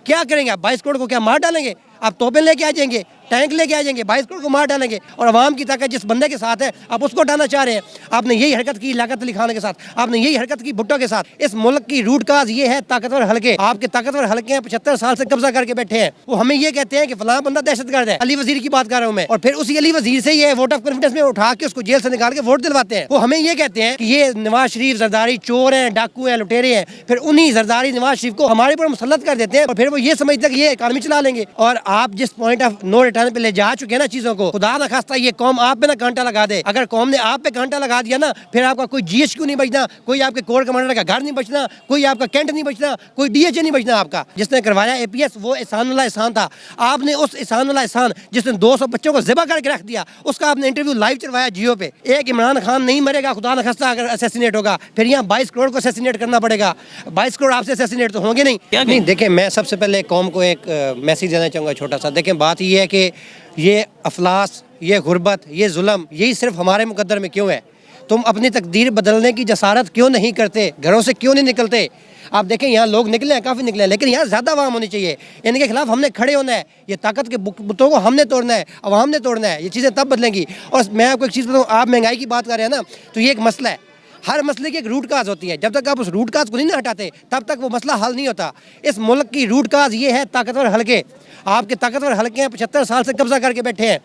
क्या करेंगे आप? 22 करोड़ को क्या मार डालेंगे? आप तोपें लेके आ जाएंगे, टैंक लेके आ जाएंगे, 22 करोड़ को मार डालेंगे। और अवाम की ताकत जिस बंदे के साथ है आप उसको हटाना चाह रहे हैं। आपने यही हरकत की लियाकत अली खान के साथ, आपने यही हरकत की भुट्टो के साथ। इस मुल्क की रूट काज ये है ताकतवर हलके। आपके ताकतवर हलके हैं 75 साल से कब्जा करके बैठे हैं। वो हमें ये कहते हैं कि फलां बंदा दहशतगर्द है। अली वजीर की बात कर रहा हूँ मैं। और फिर उसी अली वजीर से ये वोट ऑफ कॉन्फिडेंस में उठा के उसको जेल से निकाल के वोट दिलवाते हैं। वो हमें ये कहते हैं कि ये नवाज शरीफ जरदारी चोर हैं, डाकू हैं, लुटेरे हैं। फिर उन्हीं जरदारी नवाज शरीफ को हमारे ऊपर मुसल्लत कर देते हैं और फिर वो ये समझते हैं कि ये इकानमी चला लेंगे। और आप जिस पॉइंट ऑफ नो रिटर्न पे ले जा चुके हैं ना चीजों को, खुदा ना खास्ता ये कौम आप पे ना कांटा लगा दे। अगर कौम ने आप पे कांटा लगा दिया ना, फिर आपका कोई GHQ नहीं बचना, कोई आपके कोर कमांडर का घर नहीं बचना, कोई आपका कैंट नहीं बचना, कोई DHA नहीं बचना आपका। जिसने करवाया APS वो एहसान एहसान था। आपने उस एहसान एहसान जिसने 200 बच्चों को ज़िबा करके रख दिया, उसका आपने इंटरव्यू लाइव चलवाया जियो पे। एक इमरान खान नहीं मरेगा खुदा ना खास्ता अगर असैसिनेट होगा, फिर यहाँ 22 करोड़ को असैसिनेट करना पड़ेगा। 22 करोड़ आपसे असैसिनेट तो होंगे नहीं। देखें, मैं सबसे पहले कौम को एक मैसेज देना चाहूँगा छोटा सा। देखें, बात ये है कि ये अफलास, ये गुर्बत, ये जुल्म, यही सिर्फ हमारे मुकद्दर में क्यों है? तुम अपनी तकदीर बदलने की जसारत क्यों नहीं करते? घरों से क्यों नहीं निकलते? आप देखें, यहाँ लोग निकले हैं, काफ़ी निकले हैं, लेकिन यहाँ ज़्यादा आवाम होनी चाहिए। इनके खिलाफ हमने खड़े होना है। ये ताकत के बुतों को हमने तोड़ना है, अवाम ने तोड़ना है। ये चीज़ें तब बदलेंगी। और मैं आपको एक चीज़ बताऊँ, आप महंगाई की बात कर रहे हैं ना, तो ये एक मसला है। हर मसले की एक रूट काज होती है। जब तक आप उस रूट काज को नहीं हटाते तब तक वो मसला हल नहीं होता। इस मुल्क की रूट काज ये है ताकतवर हलके। आपके ताकतवर हलके हैं 75 साल से कब्जा करके बैठे हैं।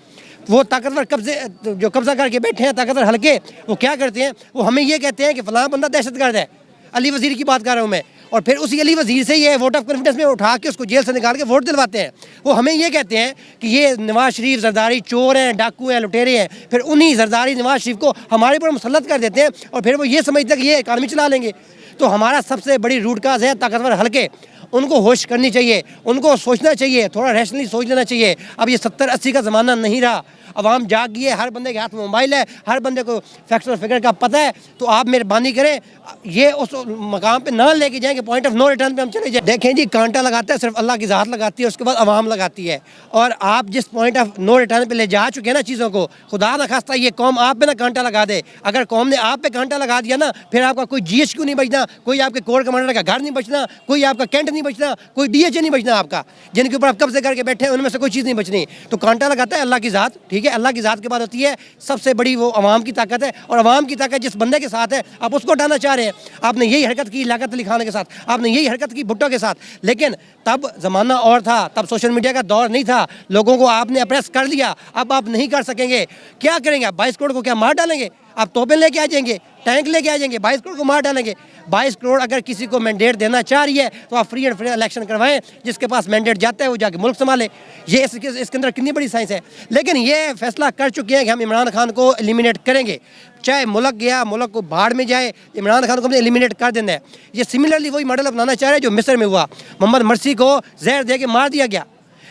वो ताकतवर जो कब्जा करके बैठे हैं ताकतवर हलके, वो क्या करते हैं? वो हमें ये कहते हैं कि फलां बंदा दहशतगर्द है। अली वजीर की बात कर रहा हूँ मैं। और फिर उसी अली वजीर से ये वोट ऑफ कॉन्फिडेंस में उठा के उसको जेल से निकाल के वोट दिलवाते हैं। वो हमें ये कहते हैं कि ये नवाज शरीफ जरदारी चोर हैं, डाकू हैं, लुटेरे हैं। फिर उन्हीं जरदारी नवाज शरीफ को हमारे ऊपर मुसल्लत कर देते हैं और फिर वो ये समझते हैं कि ये इकानमी चला लेंगे। तो हमारा सबसे बड़ी रूट काज है ताकतवर हलके। उनको होश करनी चाहिए, उनको सोचना चाहिए, थोड़ा रैशनली सोच लेना चाहिए। अब ये 70-80 का ज़माना नहीं रहा। अवाम जाग गई है, हर बंदे के हाथ में मोबाइल है, हर बंदे को फैक्ट्स और फिगर का पता है। तो आप मेहरबानी करें, ये उस मकाम पे ना लेके जाएं कि पॉइंट ऑफ नो रिटर्न पे हम चले जाएं। देखें जी, कांटा लगाता है सिर्फ अल्लाह की ज़ात लगाती है, उसके बाद अवाम लगाती है। और आप जिस पॉइंट ऑफ नो रिटर्न पे ले जा चुके हैं ना चीज़ों को, खुदा ना खास्ता ये कौम आप पे ना कांटा लगा दे। अगर कौम ने आप पे कांटा लगा दिया ना, फिर आपका कोई GHQ नहीं बचना, कोई आपके कोर कमांडर का घर नहीं बचना, कोई आपका कैंट नहीं बचना, कोई DHA नहीं बचना आपका। जिनके ऊपर आप कब्जे करके बैठे हैं उनमें से कोई चीज़ नहीं बचनी। तो कांटा लगाता है अल्लाह की ज़ात, ठीक है। अल्लाह की ज़ात के बाद होती है सबसे बड़ी वो अवाम की ताकत है। और अवाम की ताकत जिस बंदे के साथ है आप उसको हटाना चाह रहे हैं। आपने यही हरकत की लियाकत अली खान के साथ, आपने यही हरकत की भुट्टो के साथ। लेकिन तब ज़माना और था, तब सोशल मीडिया का दौर नहीं था। लोगों को आपने अप्रेस कर लिया, अब आप नहीं कर सकेंगे। क्या करेंगे आप? 22 करोड़ को क्या मार डालेंगे? आप तोपें लेके आ जाएंगे, टैंक लेके आ जाएंगे, 22 करोड़ को मार डालेंगे। 22 करोड़ अगर किसी को मैंडेट देना चाह रही है तो आप फ्री एंड फेयर इलेक्शन करवाएं। जिसके पास मैंडेट जाता है वो जाके मुल्क संभाले। ये इसके अंदर कितनी बड़ी साइंस है। लेकिन ये फैसला कर चुके हैं कि हम इमरान खान को एलिमिनेट करेंगे। चाहे मुल्क गया, मुल्क को बाढ़ में जाए, इमरान खान को हमने एलिमिनेट कर देना है। ये सिमिलरली वही मॉडल अपनाना चाह रहे हैं जो मिस्र में हुआ। मोहम्मद मरसी को जहर दे के मार दिया गया।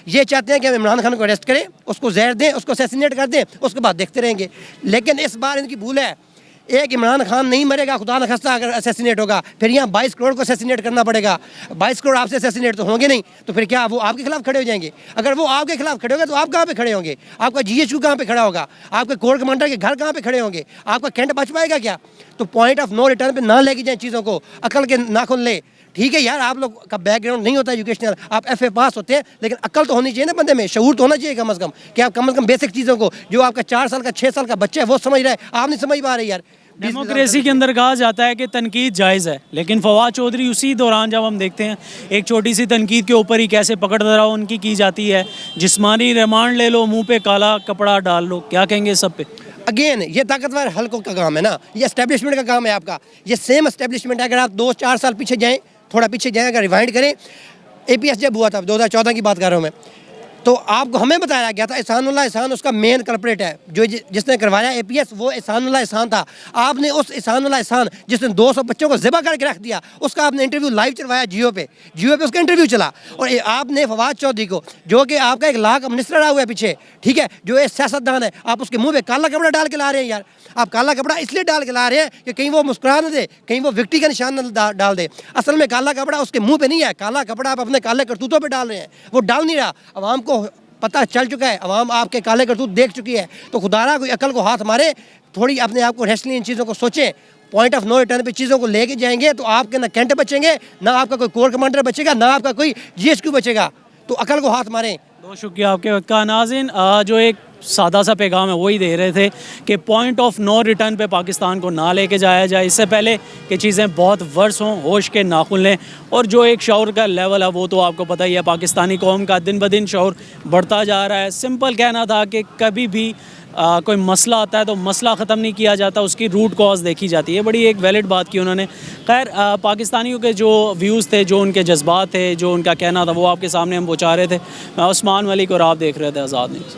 ये चाहते हैं कि हम इमरान खान को अरेस्ट करें, उसको जहर दें, उसको असैसिनेट कर दें, उसके बाद देखते रहेंगे। लेकिन इस बार इनकी भूल है। एक इमरान खान नहीं मरेगा खुदा न खास्ता अगर असैसिनेट होगा, फिर यहाँ 22 करोड़ को असैसिनेट करना पड़ेगा। 22 करोड़ आपसे असैसिनेट तो होंगे नहीं, तो फिर क्या वो आपके खिलाफ खड़े हो जाएंगे? अगर वो आपके खिलाफ खड़े होंगे तो आप कहाँ पे खड़े होंगे? आपका GHQ कहाँ पे खड़ा होगा? आपके कोर कमांडर के घर कहाँ पे खड़े होंगे? आपका कैंट बच पाएगा क्या? तो पॉइंट ऑफ नो रिटर्न पे ना लेके जाए चीज़ों को, अकल के नाखुन ले। ठीक है यार, आप लोग का बैकग्राउंड नहीं होता एजुकेशनल, आप FA पास होते हैं, लेकिन अकल तो होनी चाहिए ना बंदे में, शऊर तो होना चाहिए कम से कम कि आप कम से कम बेसिक चीज़ों को, जो आपका 4 साल का 6 साल का बच्चा है वो समझ रहा है, आप नहीं समझ पा रहे यार। डेमोक्रेसी के अंदर कहा जाता है कि तनकीद जायज़ है, लेकिन फवाद चौधरी उसी दौरान जब हम देखते हैं एक छोटी सी तनकीद के ऊपर ही कैसे पकड़ धरा उनकी की जाती है। जिस्मानी रिमांड ले लो, मुंह पे काला कपड़ा डाल लो, क्या कहेंगे सब पे? अगेन ये ताकतवर हलकों का काम है ना, ये एस्टेब्लिशमेंट का काम है आपका। ये सेम एस्टेब्लिशमेंट है। अगर आप 2-4 साल पीछे जाएँ, थोड़ा पीछे जाएँ, अगर रिवाइंड करें, APS जब हुआ था 2014 की बात कर रहा हूँ मैं, तो आपको हमें बताया गया था एहसान उसका मेन कल्प्रेट है। जो जिसने करवाया APS वो एहसान था। आपने उस एहसान जिसने 200 बच्चों को ज़िबा करके रख दिया, उसका आपने इंटरव्यू लाइव चलवाया जियो पे उसका इंटरव्यू चला। और आपने फवाद चौधरी को, जो कि आपका एक लाख मिनिस्टर रहा हुआ है पीछे, ठीक है, जो एक सियासतदान है, आप उसके मुंह पे काला कपड़ा डाल के ला रहे हैं यार। आप काला कपड़ा इसलिए डाल के ला रहे हैं कि कहीं वो मुस्कुरा न दे, कहीं वो विक्टी का निशान न डाल दे। असल में काला कपड़ा उसके मुंह पे नहीं है, काला कपड़ा आप अपने काले करतूतों पे डाल रहे हैं। वो डाल नहीं रहा, अवाम को पता चल चुका है, अवाम आपके काले करतूत देख चुकी है। तो खुदारा कोई अकल को हाथ मारे, थोड़ी अपने आप को रैशनली इन चीज़ों को सोचें। पॉइंट ऑफ नो रिटर्न पे चीज़ों को लेके जाएंगे तो आपके ना कैंट बचेंगे, ना आपका कोई कोर कमांडर बचेगा, ना आपका कोई GHQ बचेगा। तो अकल को हाथ मारें। बहुत शुक्रिया आपके वक्त का। नाज़रीन, जो एक सादा सा पैगाम है वही दे रहे थे कि पॉइंट ऑफ नो रिटर्न पे पाकिस्तान को ना लेके जाया जाए, इससे पहले कि चीज़ें बहुत वर्स हों, होश के नाखुन लें। और जो एक शऊर का लेवल है वो तो आपको पता ही है, पाकिस्तानी कौम का दिन ब दिन शऊर बढ़ता जा रहा है। सिंपल कहना था कि कभी भी कोई मसला आता है तो मसला ख़त्म नहीं किया जाता, उसकी रूट कॉज देखी जाती है। बड़ी एक वैलिड बात की उन्होंने। खैर, पाकिस्तानियों के जो व्यूज़ थे, जो उनके जज्बात थे, जो उनका कहना था, वो आपके सामने हम पहुँचा रहे थे। मैं उस्मान मलिक और आप देख रहे थे आज़ाद न्यूज़।